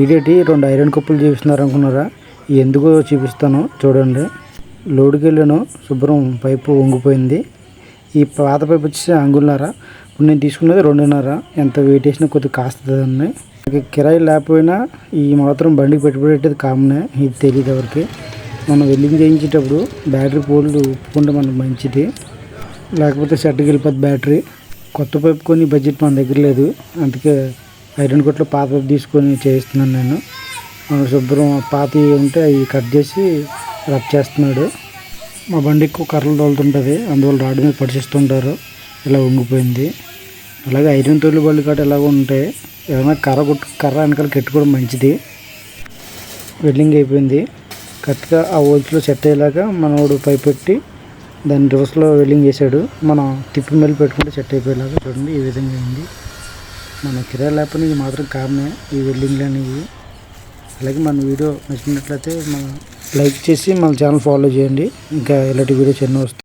ఇదేంటి 2 ఐరన్ కప్పులు చూపిస్తున్నారు అనుకున్నారా? ఎందుకో చూపిస్తాను చూడండి. లోడుకి వెళ్ళాను, శుభ్రం పైపు వంగిపోయింది. ఈ పాత పైపు వచ్చేసి అంగుళన్నర. ఇప్పుడు నేను తీసుకున్నది 2.5. ఎంత వెయిట్ వేసినా కొద్దిగా కాస్తుందండి. కిరాయి లేకపోయినా ఈ మాత్రం బండికి పెట్టుబడేది కామనే. ఇది తెలియదు ఎవరికి. మనం వెల్డింగ్ చేయించేటప్పుడు బ్యాటరీ పోల్లు ఒప్పుకుంటే మనకు మంచిది, లేకపోతే సెట్కి వెళ్ళిపోద్ది బ్యాటరీ. కొత్త పైపు కొని బడ్జెట్ మన దగ్గర లేదు, అందుకే ఐరన్ కొట్లో పాత పైపు తీసుకొని చేయిస్తున్నాను నేను. శుభ్రం పాతి ఉంటే అవి కట్ చేసి రబ్ చేస్తున్నాడు. మా బండి ఎక్కువ కర్రలు తోలుతుంటుంది, అందువల్ల రాడ్ మీద పడిచేస్తుంటారు. ఇలా వంగిపోయింది. అలాగే ఐరన్ తోలు బళ్ళు కాట ఎలాగో ఉంటాయి. ఏదైనా కర్ర వెనకాల కట్టుకోవడం మంచిది. వెల్డింగ్ అయిపోయింది. కరెక్ట్గా ఆ హోల్స్లో సెట్ అయ్యేలాగా మనోడు పైప్ పెట్టి దాన్ని రివర్స్లో వెల్డింగ్ చేశాడు. మనం తిప్పి మళ్ళీ పెట్టుకుంటే సెట్ అయిపోయేలాగా చూడండి. ఈ విధంగా అయింది. మన కిరాయి లేకపోయినా ఇది మాత్రం కారణమే ఈ వెల్డింగ్లు అనేవి. అలాగే మన వీడియో నచ్చినట్లయితే మన లైక్ చేసి మన ఛానల్ ఫాలో చేయండి. ఇంకా ఇలాంటి వీడియోస్ ఎన్నో వస్తాయి.